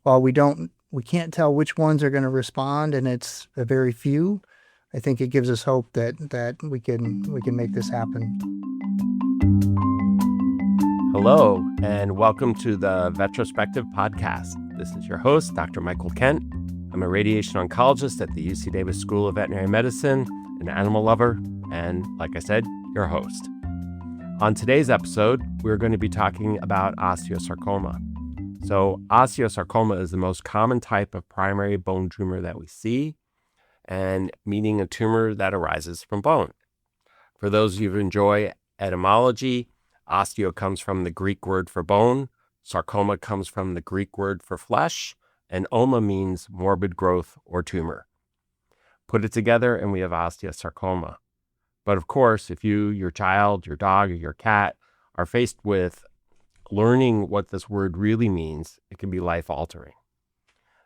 while we can't tell which ones are going to respond, and it's a very few, I think it gives us hope that we can make this happen. Hello, and welcome to the Vetrospective podcast. This is your host, Dr. Michael Kent. I'm a radiation oncologist at the UC Davis School of Veterinary Medicine, an animal lover, and like I said, your host. On today's episode, we're going to be talking about osteosarcoma. So osteosarcoma is the most common type of primary bone tumor that we see, and meaning a tumor that arises from bone. For those of you who enjoy etymology, osteo comes from the Greek word for bone, sarcoma comes from the Greek word for flesh, and oma means morbid growth or tumor. Put it together and we have osteosarcoma. But of course, if you, your child, your dog, or your cat are faced with learning what this word really means, it can be life-altering.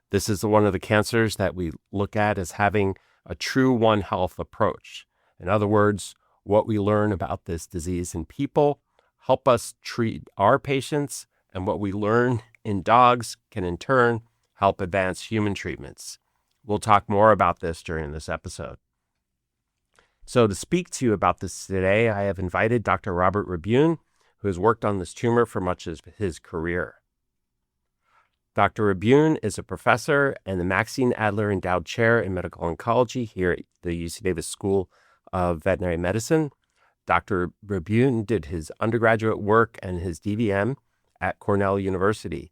This is one of the cancers that we look at as having a true One Health approach. In other words, what we learn about this disease in people help us treat our patients, and what we learn in dogs can in turn help advance human treatments. We'll talk more about this during this episode. So to speak to you about this today, I have invited Dr. Robert Rebhun, who has worked on this tumor for much of his career. Dr. Rebhun is a professor and the Maxine Adler Endowed Chair in Medical Oncology here at the UC Davis School of Veterinary Medicine. Dr. Rebhun did his undergraduate work and his DVM at Cornell University.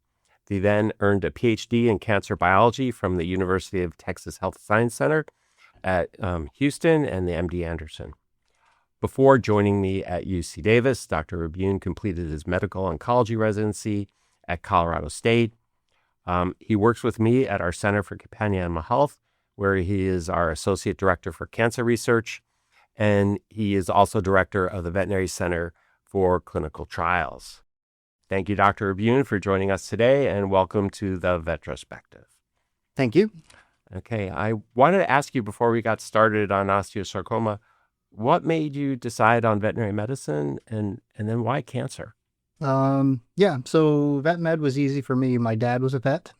He then earned a PhD in cancer biology from the University of Texas Health Science Center at Houston and the MD Anderson. Before joining me at UC Davis, Dr. Rebhun completed his medical oncology residency at Colorado State. He works with me at our Center for Companion Animal Health, where he is our Associate Director for Cancer Research, and he is also Director of the Veterinary Center for Clinical Trials. Thank you, Dr. Rebhun, for joining us today, and welcome to the Vetrospective. Thank you. Okay, I wanted to ask you before we got started on osteosarcoma, what made you decide on veterinary medicine, and then why cancer? So vet med was easy for me. My dad was a vet.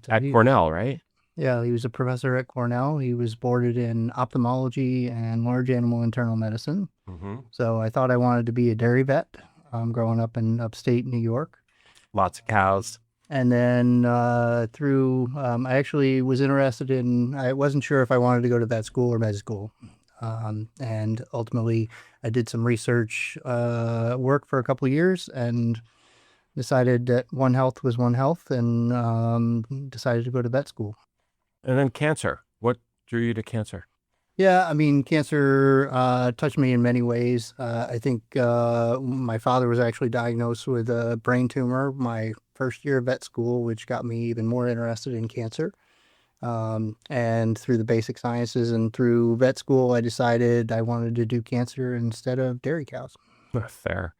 At Cornell, right? Yeah, he was a professor at Cornell. He was boarded in ophthalmology and large animal internal medicine. So I thought I wanted to be a dairy vet growing up in upstate New York. Lots of cows. And then I actually was interested I wasn't sure if I wanted to go to vet school or med school. And ultimately, I did some research work for a couple of years and decided that One Health was One Health, and decided to go to vet school. And then cancer. What drew you to cancer? Yeah, I mean, cancer touched me in many ways. I think my father was actually diagnosed with a brain tumor my first year of vet school, which got me even more interested in cancer. And through the basic sciences and through vet school, I decided I wanted to do cancer instead of dairy cows. Fair.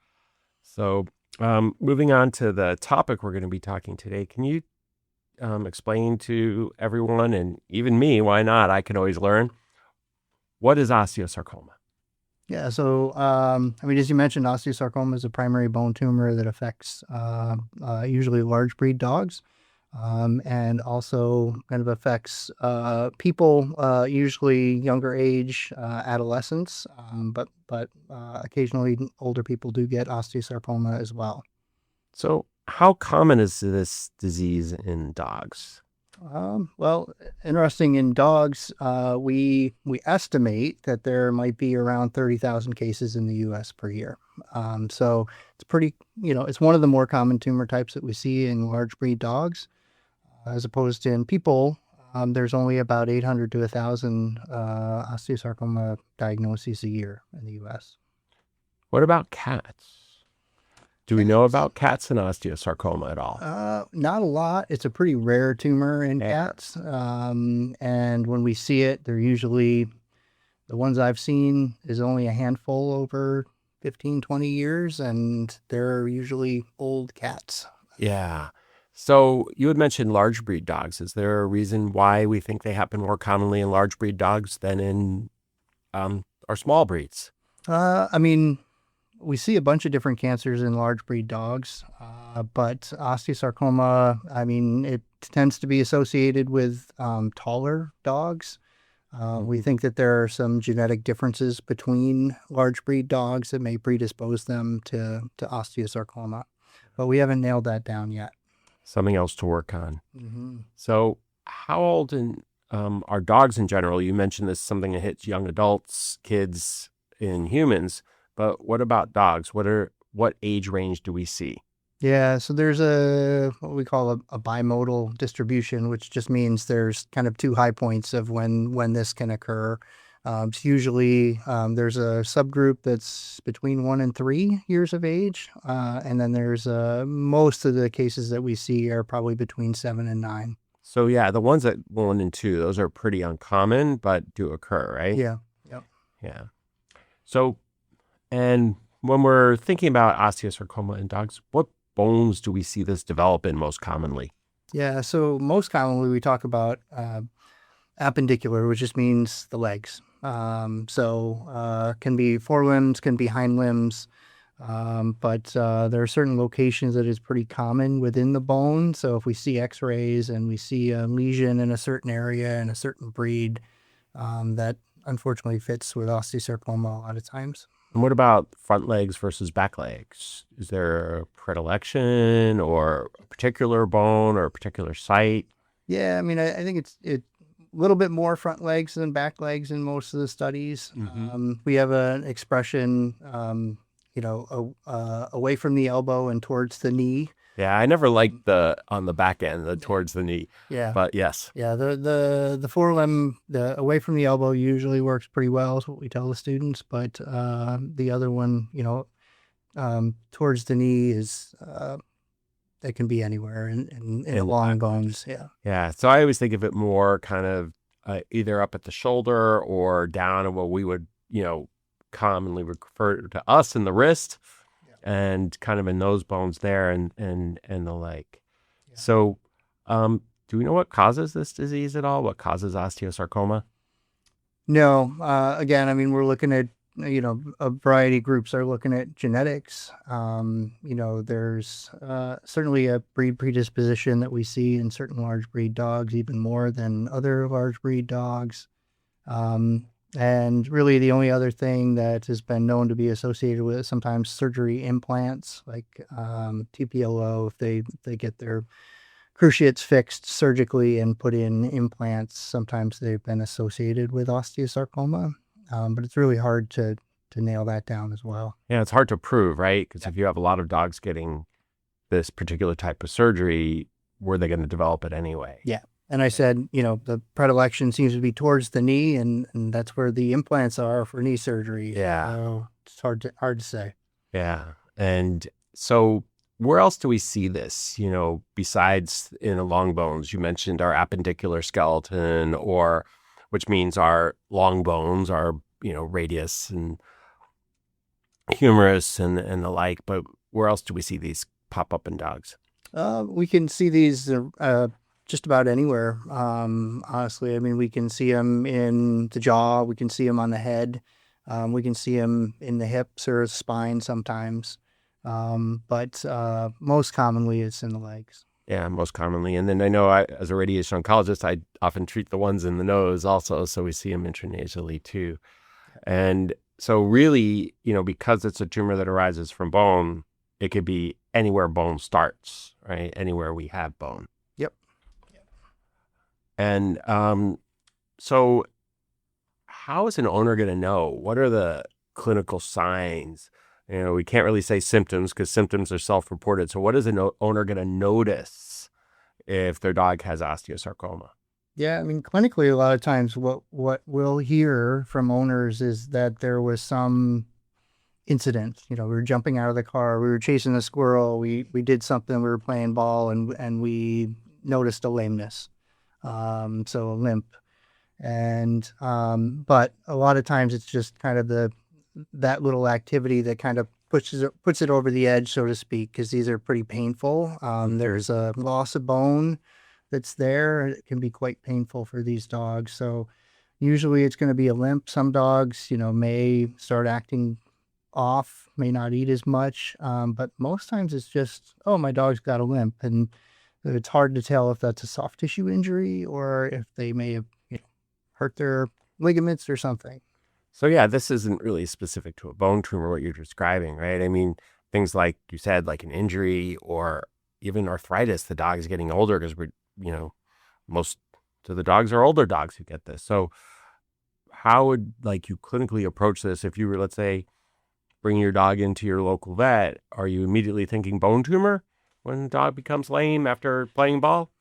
So moving on to the topic we're going to be talking today, can you explain to everyone, and even me, why not? I can always learn. What is osteosarcoma? Yeah, so, as you mentioned, osteosarcoma is a primary bone tumor that affects usually large breed dogs. And also kind of affects people, usually younger age, adolescents, but occasionally older people do get osteosarcoma as well. So how common is this disease in dogs? Well, interesting, in dogs, we estimate that there might be around 30,000 cases in the U.S. per year. So it's pretty, it's one of the more common tumor types that we see in large breed dogs. As opposed to in people, there's only about 800 to 1,000 osteosarcoma diagnoses a year in the U.S. What about cats? Do we know about cats and osteosarcoma at all? Not a lot. It's a pretty rare tumor in cats. And when we see it, they're usually, the ones I've seen is only a handful over 15, 20 years, and they're usually old cats. Yeah. So you had mentioned large breed dogs. Is there a reason why we think they happen more commonly in large breed dogs than in our small breeds? we see a bunch of different cancers in large breed dogs, but osteosarcoma, I mean, it tends to be associated with taller dogs. We think that there are some genetic differences between large breed dogs that may predispose them to osteosarcoma, but we haven't nailed that down yet. Something else to work on. Mm-hmm. So, how old are dogs in general? You mentioned this is something that hits young adults, kids, and humans. But what about dogs? What age range do we see? Yeah, so there's what we call a bimodal distribution, which just means there's kind of two high points of when this can occur. It's usually there's a subgroup that's between 1 and 3 years of age, and then there's most of the cases that we see are probably between 7 and 9. So yeah, the ones at 1 and 2, those are pretty uncommon, but do occur, right? Yeah. Yep. Yeah. So, and when we're thinking about osteosarcoma in dogs, what bones do we see this develop in most commonly? Yeah, so most commonly we talk about appendicular, which just means the legs. Can be forelimbs, can be hind limbs, but there are certain locations that is pretty common within the bone. So if we see x-rays and we see a lesion in a certain area in a certain breed, that unfortunately fits with osteosarcoma a lot of times. And what about front legs versus back legs? Is there a predilection or a particular bone or a particular site? Yeah, I mean, I think it's a little bit more front legs than back legs in most of the studies. We have an expression, away from the elbow and towards the knee. Yeah, I never liked the on the back end, the towards the knee. Yeah. But yes. Yeah, the forelimb, the away from the elbow usually works pretty well, is what we tell the students. But the other one, towards the knee is it can be anywhere in long bones. Yeah. Yeah. So I always think of it more kind of either up at the shoulder or down in what we would, commonly refer to us in the wrist. And kind of in those bones there and the like. Yeah. So do we know what causes this disease at all? What causes osteosarcoma? No. Again, I mean, we're looking at, a variety of groups are looking at genetics. There's certainly a breed predisposition that we see in certain large breed dogs, even more than other large breed dogs. And really the only other thing that has been known to be associated with it, sometimes surgery implants, like TPLO, if they get their cruciates fixed surgically and put in implants, sometimes they've been associated with osteosarcoma. But it's really hard to nail that down as well. Yeah, it's hard to prove, right? Because if you have a lot of dogs getting this particular type of surgery, were they going to develop it anyway? Yeah. And I said, the predilection seems to be towards the knee, and that's where the implants are for knee surgery. Yeah. So it's hard to say. Yeah. And so where else do we see this, besides in the long bones? You mentioned our appendicular skeleton, which means our long bones, our, radius and humerus and the like. But where else do we see these pop up in dogs? We can see these just about anywhere. Honestly, I mean, we can see them in the jaw. We can see them on the head. We can see them in the hips or spine sometimes. But most commonly it's in the legs. Yeah, most commonly. And then I know as a radiation oncologist, I often treat the ones in the nose also. So we see them intranasally too. And so really, because it's a tumor that arises from bone, it could be anywhere bone starts, right? Anywhere we have bone. And so how is an owner going to know? What are the clinical signs? We can't really say symptoms because symptoms are self-reported. So what is an owner going to notice if their dog has osteosarcoma? Yeah, I mean, clinically, a lot of times what we'll hear from owners is that there was some incident. We were jumping out of the car, we were chasing a squirrel, we did something, we were playing ball, and we noticed a lameness. So a limp. And but a lot of times it's just kind of that little activity that kind of puts it over the edge, so to speak, because these are pretty painful. There's a loss of bone that's there. It can be quite painful for these dogs. So usually it's going to be a limp. Some dogs, may start acting off, may not eat as much. But most times it's just, oh, my dog's got a limp. And it's hard to tell if that's a soft tissue injury or if they may have hurt their ligaments or something. So yeah, this isn't really specific to a bone tumor, what you're describing, right? I mean, things like you said, like an injury or even arthritis, the dog's getting older because most of the dogs are older dogs who get this. So how would you clinically approach this if you were, let's say, bringing your dog into your local vet? Are you immediately thinking bone tumor when the dog becomes lame after playing ball?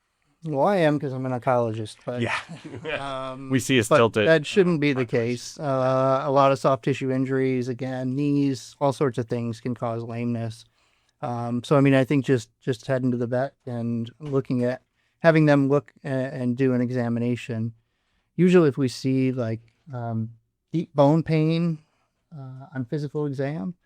Well, I am because I'm an oncologist, but yeah, we see a but tilted. that shouldn't be the case. A lot of soft tissue injuries, again, knees, all sorts of things can cause lameness. So, I mean, I think just heading to the vet and having them look and do an examination. Usually if we see deep bone pain on physical exam,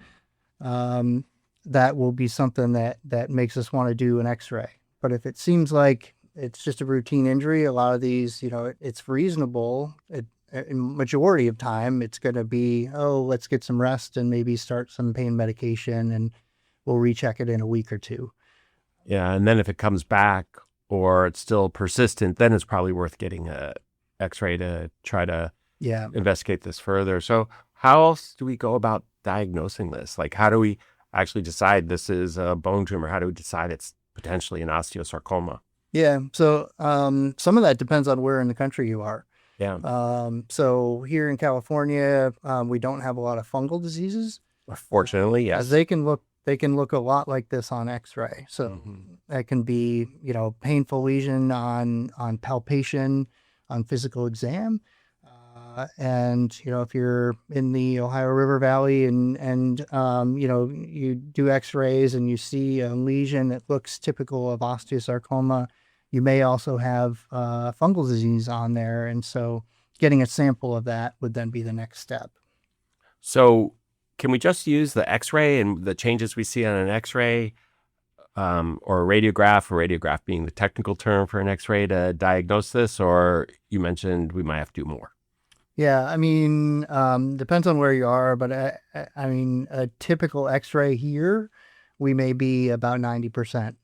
that will be something that makes us want to do an x-ray. But if it seems like it's just a routine injury, a lot of these, it's reasonable. In majority of time, it's going to be, oh, let's get some rest and maybe start some pain medication, and we'll recheck it in a week or two. Yeah, and then if it comes back or it's still persistent, then it's probably worth getting a x-ray to try to investigate this further. So how else do we go about diagnosing this? How do we actually decide this is a bone tumor? How do we decide it's potentially an osteosarcoma? Yeah, so some of that depends on where in the country you are. Yeah. So here in California, we don't have a lot of fungal diseases. Fortunately, yes. They can look a lot like this on X-ray. So that can be, painful lesion on palpation, on physical exam. And, if you're in the Ohio River Valley and you do x-rays and you see a lesion that looks typical of osteosarcoma, you may also have fungal disease on there. And so getting a sample of that would then be the next step. So can we just use the x-ray and the changes we see on an x-ray or a radiograph being the technical term for an x-ray to diagnose this? Or you mentioned we might have to do more? Yeah, I mean, depends on where you are, but I mean, a typical x-ray here, we may be about 90%,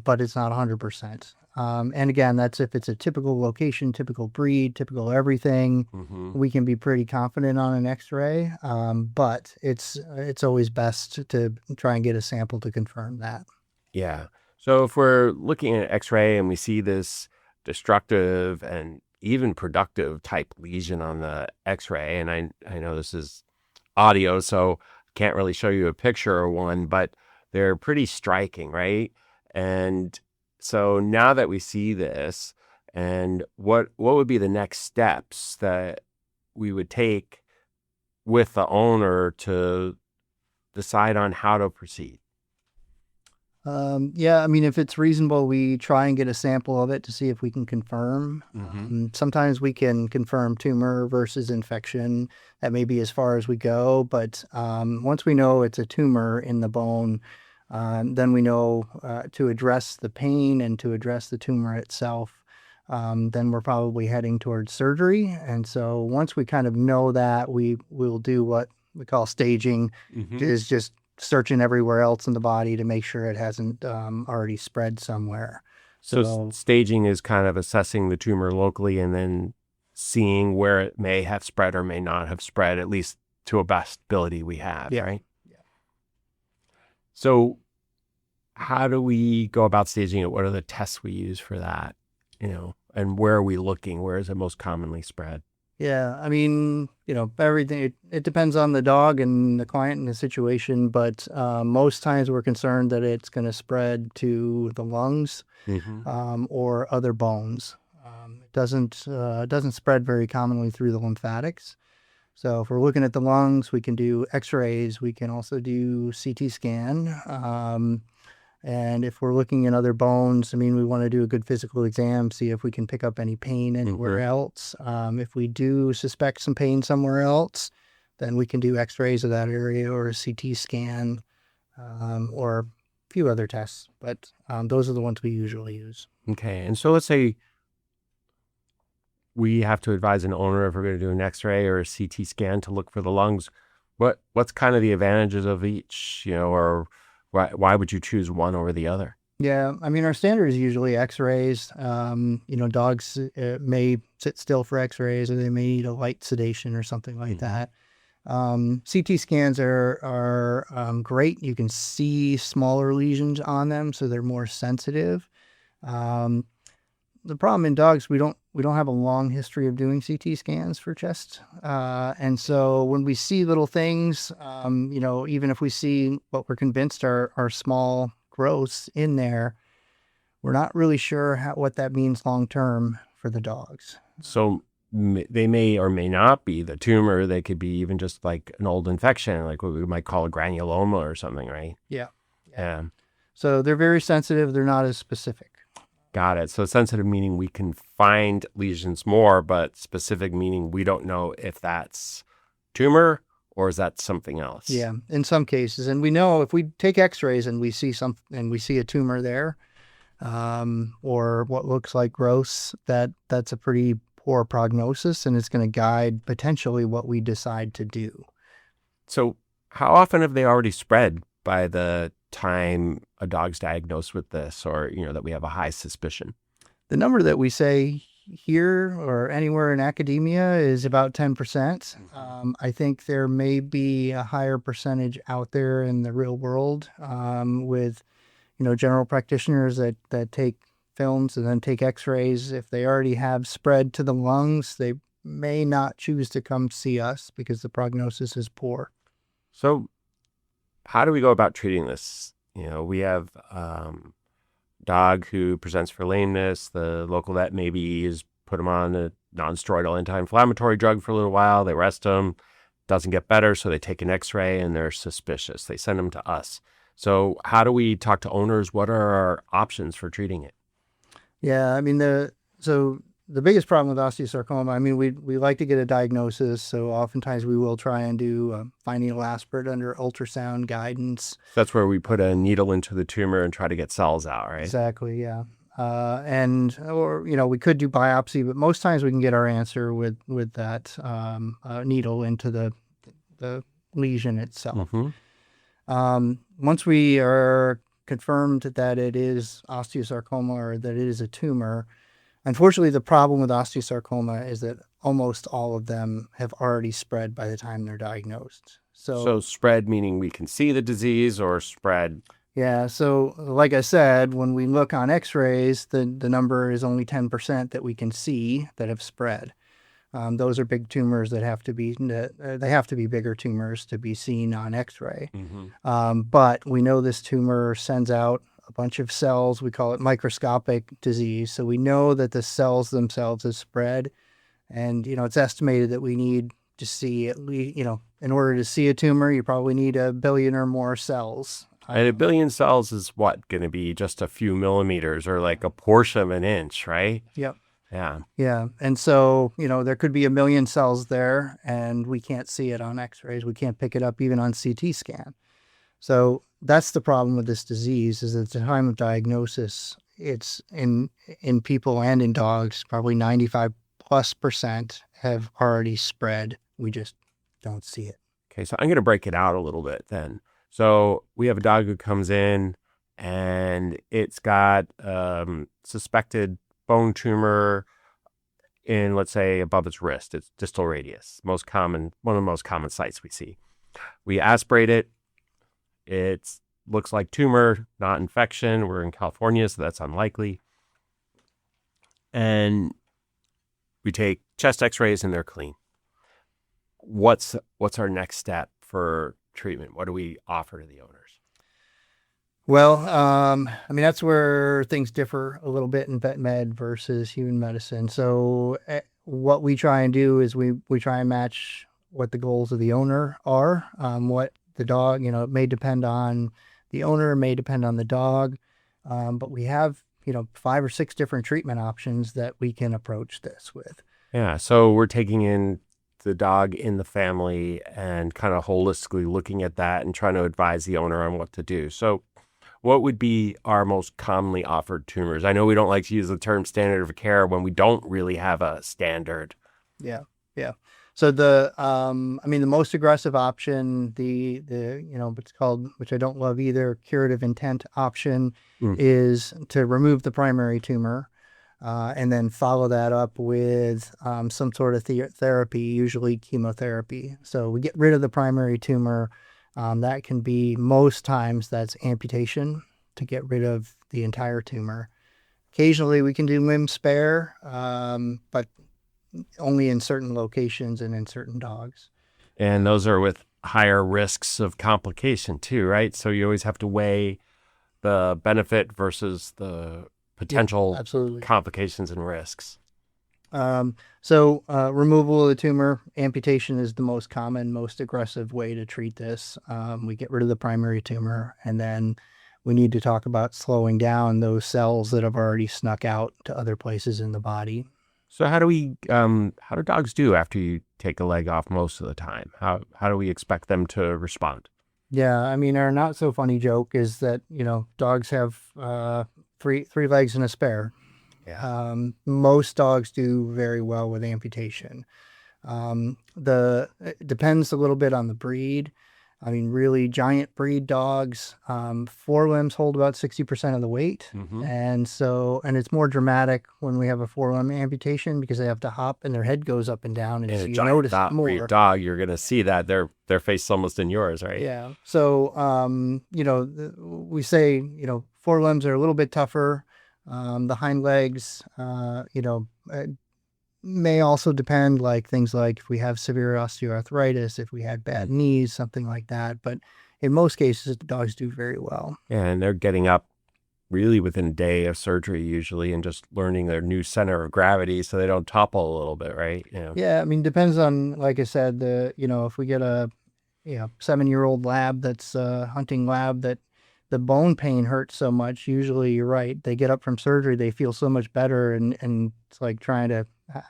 but it's not 100%. And again, that's if it's a typical location, typical breed, typical everything, we can be pretty confident on an x-ray, but it's always best to try and get a sample to confirm that. Yeah. So if we're looking at x-ray and we see this destructive and even productive type lesion on the x-ray, and I know this is audio, so can't really show you a picture or one, but they're pretty striking, right? And so now that we see this, and what would be the next steps that we would take with the owner to decide on how to proceed? Yeah, I mean, if it's reasonable, we try and get a sample of it to see if we can confirm. Sometimes we can confirm tumor versus infection. That may be as far as we go, but once we know it's a tumor in the bone, then we know to address the pain and to address the tumor itself, then we're probably heading towards surgery. And so once we kind of know that, we'll do what we call staging, is just searching everywhere else in the body to make sure it hasn't already spread somewhere. So staging is kind of assessing the tumor locally and then seeing where it may have spread or may not have spread, at least to a best ability we have, right? Yeah. So how do we go about staging it? What are the tests we use for that? And where are we looking? Where is it most commonly spread? Yeah, I mean, everything, it depends on the dog and the client and the situation, but most times we're concerned that it's going to spread to the lungs or other bones. It doesn't spread very commonly through the lymphatics. So if we're looking at the lungs, we can do x-rays. We can also do CT scan. And if we're looking at other bones, I mean, we want to do a good physical exam, see if we can pick up any pain anywhere else. If we do suspect some pain somewhere else, then we can do x-rays of that area or a CT scan or a few other tests. But those are the ones we usually use. Okay. And so let's say we have to advise an owner if we're going to do an x-ray or a CT scan to look for the lungs. What's kind of the advantages of each, or why would you choose one over the other? Yeah, I mean, our standard is usually X-rays. Dogs may sit still for X-rays, or they may need a light sedation or something like that. CT scans are great. You can see smaller lesions on them, so they're more sensitive. The problem in dogs, we don't have a long history of doing CT scans for chest, and so when we see little things, even if we see what we're convinced are small growths in there, we're not really sure what that means long term for the dogs. So they may or may not be the tumor. They could be even just like an old infection, like what we might call a granuloma or something, right? Yeah. Yeah. So they're very sensitive. They're not as specific. Got it. So sensitive meaning we can find lesions more, but specific meaning we don't know if that's tumor or is that something else? Yeah, in some cases. And we know if we take X-rays and we see a tumor there, or what looks like growths, that's a pretty poor prognosis, and it's going to guide potentially what we decide to do. So how often have they already spread by the time a dog's diagnosed with this, or that we have a high suspicion? The number that we say here or anywhere in academia is about 10%. I think there may be a higher percentage out there in the real world, with general practitioners that take films and then take X-rays. If they already have spread to the lungs, they may not choose to come see us because the prognosis is poor. So how do we go about treating this? We have dog who presents for lameness. The local vet maybe is put them on a non-steroidal anti-inflammatory drug for a little while. They rest them, doesn't get better, so they take an X-ray and they're suspicious. They send them to us. So how do we talk to owners? What are our options for treating it? Yeah, I mean, the biggest problem with osteosarcoma, I mean, we like to get a diagnosis, so oftentimes we will try and do fine needle aspirate under ultrasound guidance. That's where we put a needle into the tumor and try to get cells out, right? Exactly, yeah. Or we could do biopsy, but most times we can get our answer with that needle into the lesion itself. Once we are confirmed that it is osteosarcoma or that it is a tumor, unfortunately, the problem with osteosarcoma is that almost all of them have already spread by the time they're diagnosed. So spread meaning we can see the disease, or spread? Yeah. So like I said, when we look on X-rays, the number is only 10% that we can see that have spread. Those are big tumors that have to be bigger tumors to be seen on X-ray. But we know this tumor sends out a bunch of cells. We call it microscopic disease. So we know that the cells themselves have spread, and it's estimated that we need to see at least, in order to see a tumor, you probably need 1 billion or more cells. And 1 billion cells is what, going to be just a few millimeters or like a portion of an inch, right? Yep. Yeah. Yeah. And so, there could be 1 million cells there, and we can't see it on X-rays. We can't pick it up even on CT scan. So that's the problem with this disease, is at the time of diagnosis, it's in people and in dogs, probably 95+% have already spread. We just don't see it. Okay. So I'm going to break it out a little bit then. So we have a dog who comes in and it's got suspected bone tumor in, let's say, above its wrist. It's distal radius, one of the most common sites we see. We aspirate it. It looks like tumor, not infection. We're in California, so that's unlikely. And we take chest X-rays and they're clean. What's our next step for treatment? What do we offer to the owners? Well, I mean, that's where things differ a little bit in vet med versus human medicine. So what we try and do is we try and match what the goals of the owner are. What the dog, it may depend on the owner, may depend on the dog. But we have, 5 or 6 different treatment options that we can approach this with. Yeah. So we're taking in the dog in the family and kind of holistically looking at that and trying to advise the owner on what to do. So what would be our most commonly offered tumors? I know we don't like to use the term standard of care when we don't really have a standard. Yeah. So the most aggressive option, what's called, which I don't love either, curative intent option, Mm. is to remove the primary tumor, and then follow that up with some sort of therapy, usually chemotherapy. So we get rid of the primary tumor. That can be, most times that's amputation to get rid of the entire tumor. Occasionally we can do limb spare, but only in certain locations and in certain dogs. And those are with higher risks of complication too, right? So you always have to weigh the benefit versus the potential Absolutely. complications and risks. Removal of the tumor, amputation is the most common, most aggressive way to treat this. We get rid of the primary tumor, and then we need to talk about slowing down those cells that have already snuck out to other places in the body. So how do dogs do after you take a leg off most of the time? How do we expect them to respond? Yeah, I mean, our not so funny joke is that, dogs have three legs and a spare. Yeah. Most dogs do very well with amputation. It depends a little bit on the breed. I mean, really giant breed dogs, forelimbs hold about 60% of the weight. Mm-hmm. And it's more dramatic when we have a forelimb amputation because they have to hop and their head goes up and down. And In so a you giant notice dog, more. for your dog, you're going to see that their face is almost in yours, right? Yeah. So, we say, forelimbs are a little bit tougher. The hind legs, may also depend, like things like if we have severe osteoarthritis, if we had bad knees, something like that. But in most cases, the dogs do very well. And they're getting up really within a day of surgery usually and just learning their new center of gravity so they don't topple a little bit, right? Yeah, I mean, depends on, like I said, if we get a 7-year-old lab that's a hunting lab that the bone pain hurts so much, usually you're right. They get up from surgery, they feel so much better, and it's like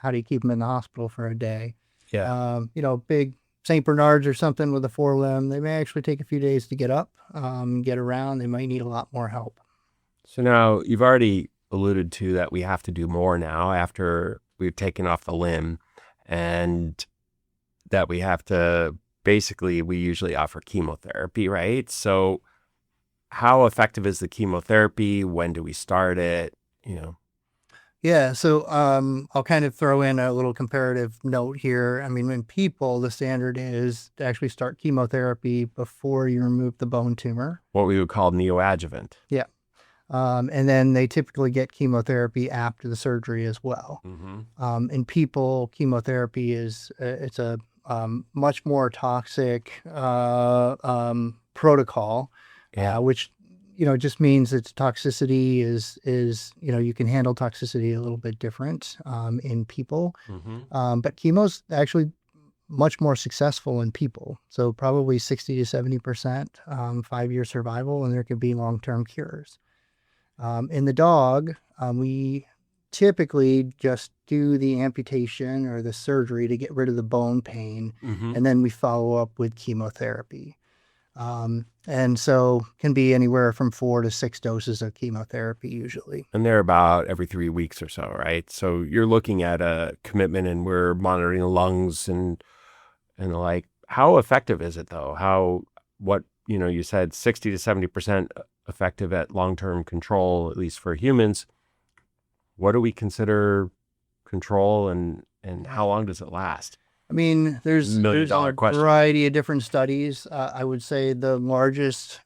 how do you keep them in the hospital for a day? Yeah. Big St. Bernards or something with a forelimb, they may actually take a few days to get up, get around. They might need a lot more help. So now you've already alluded to that we have to do more now after we've taken off the limb, and that we have to, basically, we usually offer chemotherapy, right? So how effective is the chemotherapy? When do we start it? Yeah, so I'll kind of throw in a little comparative note here. I mean, in people, the standard is to actually start chemotherapy before you remove the bone tumor. What we would call neoadjuvant. Yeah. And then they typically get chemotherapy after the surgery as well. Mm-hmm. In people, chemotherapy it's a much more toxic protocol, which just means its toxicity is you can handle toxicity a little bit different in people. Mm-hmm. But chemo's actually much more successful in people. So probably 60 to 70% 5-year survival, and there can be long-term cures. In the dog, we typically just do the amputation or the surgery to get rid of the bone pain, Mm-hmm. and then we follow up with chemotherapy. And so can be anywhere from 4 to 6 doses of chemotherapy usually. And they're about every 3 weeks or so, right? So you're looking at a commitment, and we're monitoring the lungs and like, how effective is it though? You said 60 to 70% effective at long-term control, at least for humans. What do we consider control, and how long does it last? I mean, there's a question. variety of different studies. I would say the largest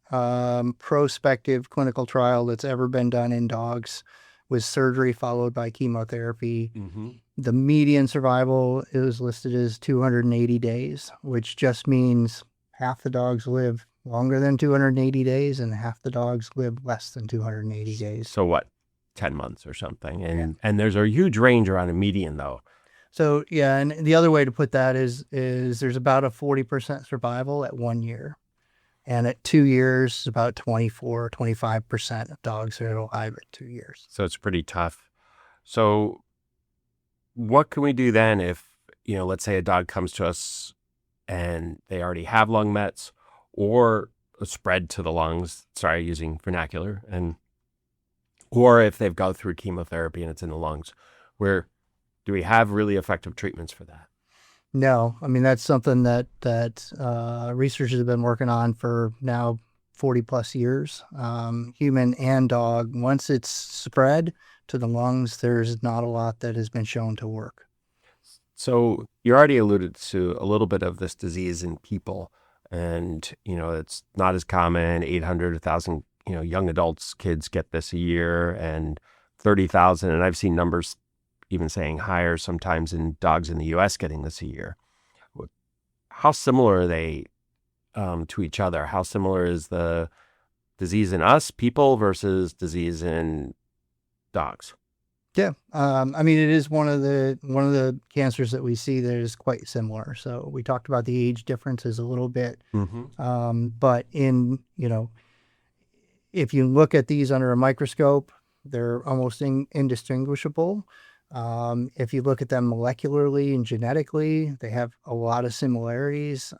prospective clinical trial that's ever been done in dogs was surgery followed by chemotherapy. Mm-hmm. The median survival is listed as 280 days, which just means half the dogs live longer than 280 days and half the dogs live less than 280 days. So what, 10 months or something? And there's a huge range around a median though. So yeah, and the other way to put that is there's about a 40% survival at 1 year. And at 2 years, about 24, 25% of dogs are alive at 2 years. So it's pretty tough. So what can we do then if, let's say a dog comes to us and they already have lung mets or a spread to the lungs, using vernacular, or if they've gone through chemotherapy and it's in the lungs, do we have really effective treatments for that? No, I mean, that's something that researchers have been working on for now 40 plus years, human and dog. Once it's spread to the lungs, there's not a lot that has been shown to work. So you already alluded to a little bit of this disease in people, and it's not as common. 800, 1,000, young adults, kids get this a year, and 30,000, and I've seen numbers even saying higher sometimes in dogs in the U.S. getting this a year. How similar are they to each other? How similar is the disease in us, people, versus disease in dogs? Yeah, I mean, it is one of the cancers that we see that is quite similar. So we talked about the age differences a little bit, but if you look at these under a microscope, they're almost indistinguishable. If you look at them molecularly and genetically, they have a lot of similarities.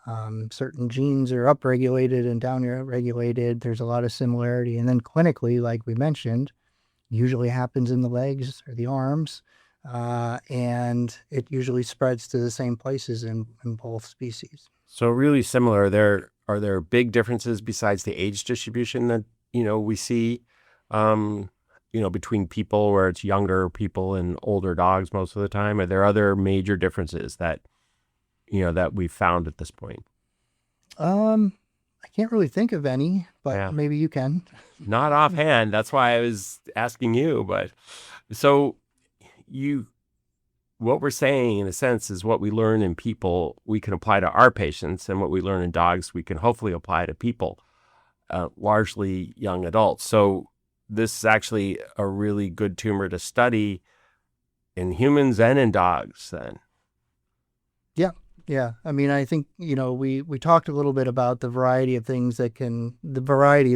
Certain genes are upregulated and downregulated. There's a lot of similarity. And then clinically, like we mentioned, usually happens in the legs or the arms, and it usually spreads to the same places in both species. So really similar. Are there big differences besides the age distribution that we see? Between people, where it's younger people and older dogs most of the time? Are there other major differences that we've found at this point? I can't really think of any, but maybe you can. Not offhand. That's why I was asking you. But so what we're saying in a sense is what we learn in people, we can apply to our patients, and what we learn in dogs, we can hopefully apply to people, largely young adults. So this is actually a really good tumor to study in humans and in dogs then. Yeah. I mean, I think, we talked a little bit about the variety of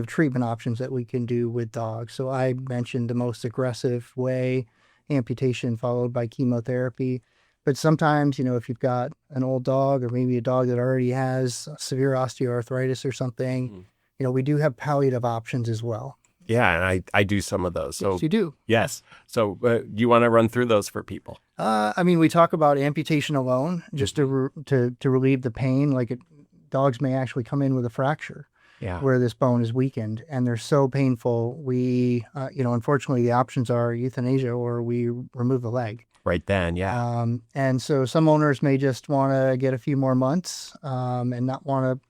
treatment options that we can do with dogs. So I mentioned the most aggressive way, amputation followed by chemotherapy. But sometimes, if you've got an old dog or maybe a dog that already has severe osteoarthritis or something, we do have palliative options as well. Yeah, and I do some of those. So yes, you do. Yes. So do you want to run through those for people? I mean, we talk about amputation alone just to relieve the pain. Like dogs may actually come in with a fracture where this bone is weakened, and they're so painful. We, unfortunately, the options are euthanasia or we remove the leg. Right then, yeah. And so some owners may just want to get a few more months and not want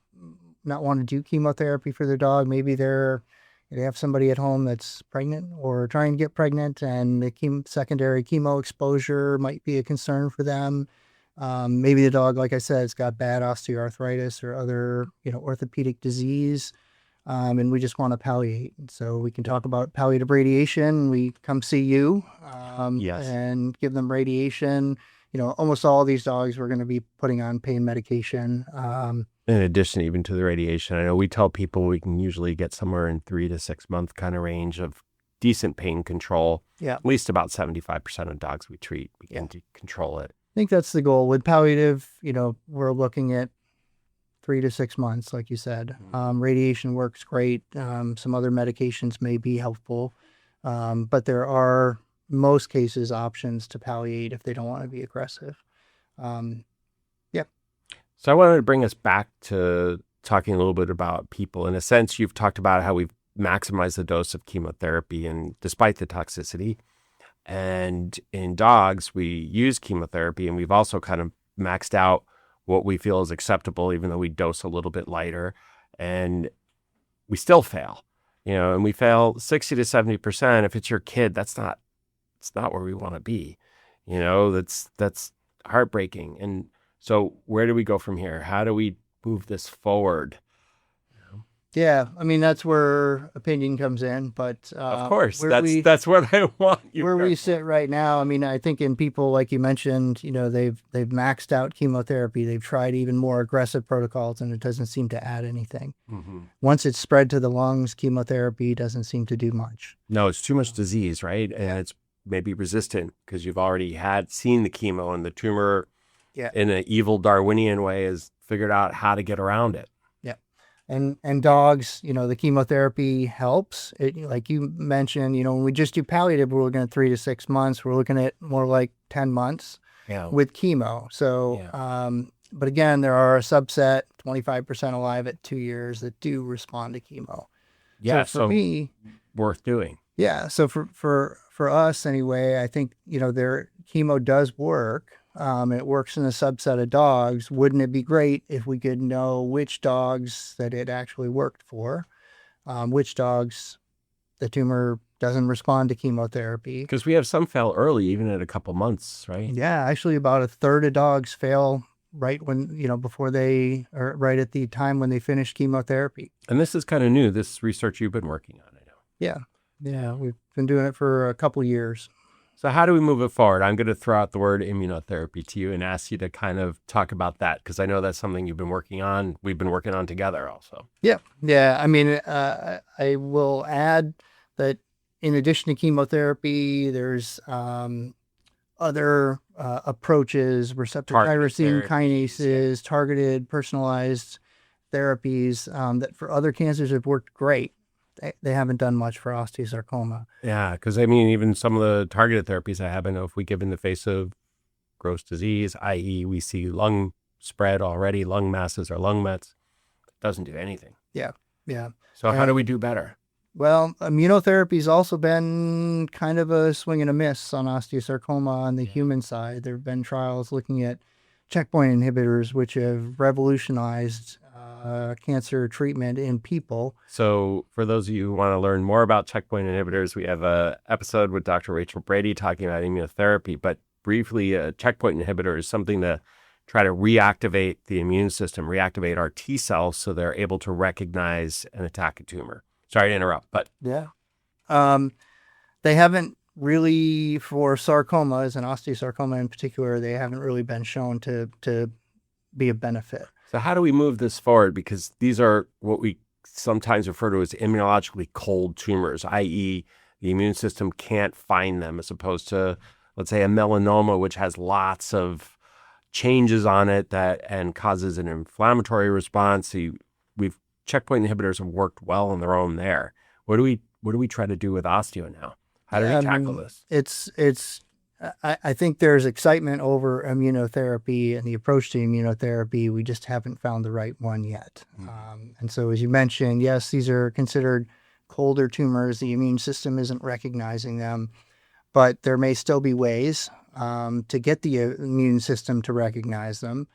to do chemotherapy for their dog. Maybe they have somebody at home that's pregnant or trying to get pregnant, and the secondary chemo exposure might be a concern for them. Maybe the dog, like I said, has got bad osteoarthritis or other, orthopedic disease, and we just want to palliate. So we can talk about palliative radiation. We come see you and give them radiation. Almost all of these dogs we're going to be putting on pain medication. In addition, even to the radiation, I know we tell people we can usually get somewhere in 3 to 6 month kind of range of decent pain control. Yeah. At least about 75% of dogs we treat begin to control it. I think that's the goal. With palliative, we're looking at 3 to 6 months, like you said. Radiation works great. Some other medications may be helpful, but there are, most cases, options to palliate if they don't want to be aggressive. So I wanted to bring us back to talking a little bit about people. In a sense, you've talked about how we've maximized the dose of chemotherapy, and despite the toxicity. And in dogs, we use chemotherapy, and we've also kind of maxed out what we feel is acceptable, even though we dose a little bit lighter, and we still fail. And we fail 60 to 70%. If it's your kid, it's not where we want to be. That's heartbreaking. And so where do we go from here? How do we move this forward? Yeah, I mean, that's where opinion comes in, but of course, that's what I want. Where we sit right now, I mean, I think in people, like you mentioned, they've maxed out chemotherapy. They've tried even more aggressive protocols, and it doesn't seem to add anything. Once it's spread to the lungs, chemotherapy doesn't seem to do much. No, it's too much disease, right? And it's maybe resistant because you've already seen the chemo, and the tumor in an evil Darwinian way has figured out how to get around it. Yeah. And dogs, the chemotherapy helps. Like you mentioned, when we just do palliative, we're looking at 3 to 6 months. We're looking at more like 10 months. Yeah. with chemo. So, Yeah. but again, there are a subset, 25% alive at 2 years, that do respond to chemo. Yeah. So for So me, worth doing. yeah. So for us anyway, I think, their chemo does work. It works in a subset of dogs. Wouldn't it be great if we could know which dogs that it actually worked for, which dogs the tumor doesn't respond to chemotherapy? Because we have some fail early, even at a couple months, right? Yeah, actually about a third of dogs fail right when, before they, or right at the time when they finish chemotherapy. And this is kind of new, this research you've been working on, I know. Yeah. Yeah. We've been doing it for a couple of years. So how do we move it forward? I'm going to throw out the word immunotherapy to you and ask you to kind of talk about that, because I know that's something you've been working on. We've been working on together also. Yeah. Yeah. I mean, I will add that in addition to chemotherapy, there's other approaches, receptor tyrosine kinases, targeted, personalized therapies that for other cancers have worked great. They haven't done much for osteosarcoma. Yeah, because I mean, even some of the targeted therapies I have, I know if we give in the face of gross disease, i.e. we see lung spread already, lung masses or lung mets, it doesn't do anything. Yeah. Yeah. So how do we do better? Well, immunotherapy's also been kind of a swing and a miss on osteosarcoma on the human side. There have been trials looking at checkpoint inhibitors, which have revolutionized cancer treatment in people. So for those of you who want to learn more about checkpoint inhibitors, we have an episode with Dr. Rachel Brady talking about immunotherapy. But briefly, a checkpoint inhibitor is something to try to reactivate the immune system, reactivate our T cells so they're able to recognize and attack a tumor. Sorry to interrupt, but yeah, they haven't really, for sarcomas and osteosarcoma in particular, they haven't really been shown to be a benefit. So how do we move this forward? Because these are what we sometimes refer to as immunologically cold tumors, i.e. the immune system can't find them, as opposed to, let's say, a melanoma, which has lots of changes on it and causes an inflammatory response. Checkpoint inhibitors have worked well on their own there. What do we try to do with osteo now? How do we tackle this? I think there's excitement over immunotherapy and the approach to immunotherapy. We just haven't found the right one yet. And so, as you mentioned, yes, these are considered colder tumors. The immune system isn't recognizing them, but there may still be ways to get the immune system to recognize them.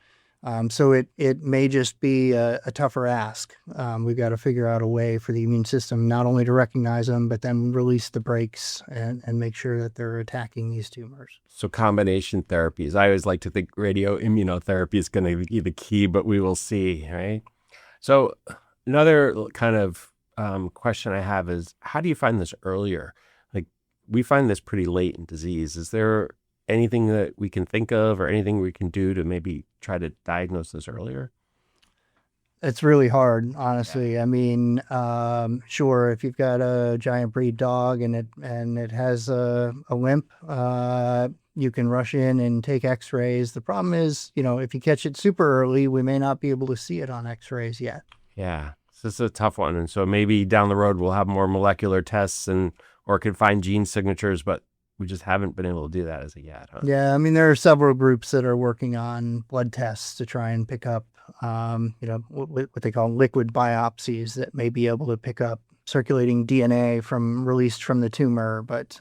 So it may just be a tougher ask. We've got to figure out a way for the immune system not only to recognize them, but then release the brakes and make sure that they're attacking these tumors. So combination therapies. I always like to think radioimmunotherapy is going to be the key, but we will see, right? So another kind of question I have is, how do you find this earlier? Like, we find this pretty late in disease. Is there anything that we can think of or anything we can do to maybe try to diagnose this earlier? It's really hard, honestly. Yeah. I mean, sure, if you've got a giant breed dog and it has a limp, you can rush in and take x-rays. The problem is, if you catch it super early, we may not be able to see it on x-rays yet. Yeah, this is a tough one. And so maybe down the road we'll have more molecular tests or can find gene signatures, but we just haven't been able to do that as of yet, huh? Yeah, I mean, there are several groups that are working on blood tests to try and pick up, what they call liquid biopsies that may be able to pick up circulating DNA released from the tumor, but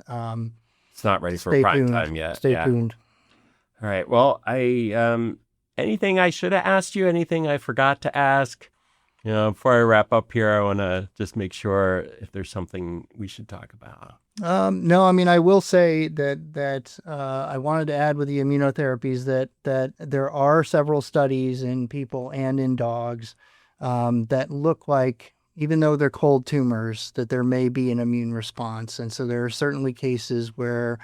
it's not ready for prime time yet. Stay tuned. All right. Well, anything I should have asked you? Anything I forgot to ask? Before I wrap up here, I want to just make sure if there's something we should talk about. No, I mean, I will say that I wanted to add with the immunotherapies that there are several studies in people and in dogs that look like, even though they're cold tumors, that there may be an immune response. And so there are certainly cases where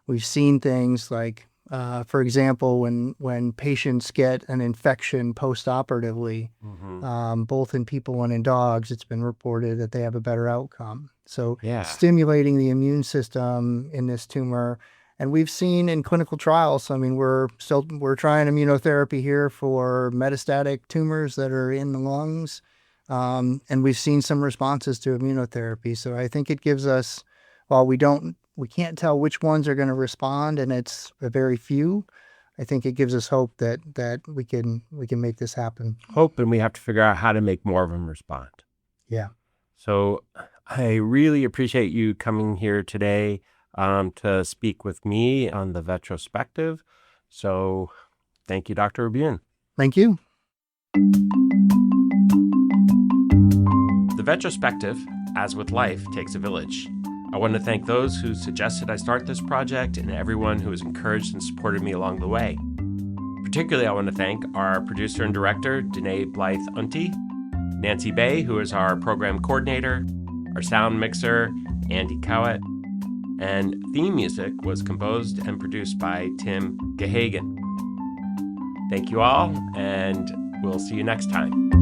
we've seen things like, for example, when patients get an infection post-operatively, both in people and in dogs, it's been reported that they have a better outcome. So stimulating the immune system in this tumor, and we've seen in clinical trials, I mean, we're trying immunotherapy here for metastatic tumors that are in the lungs, and we've seen some responses to immunotherapy. So I think it gives us, while we can't tell which ones are going to respond, and it's a very few, I think it gives us hope that we can make this happen. Hope, and we have to figure out how to make more of them respond. Yeah. So I really appreciate you coming here today to speak with me on the Vetrospective. So thank you, Dr. Rebhun. Thank you. The Vetrospective, as with life, takes a village. I want to thank those who suggested I start this project and everyone who has encouraged and supported me along the way. Particularly, I want to thank our producer and director, Danae Blythe-Unti, Nancy Bay, who is our program coordinator, our sound mixer, Andy Cowett, and theme music was composed and produced by Tim Gehagen. Thank you all, and we'll see you next time.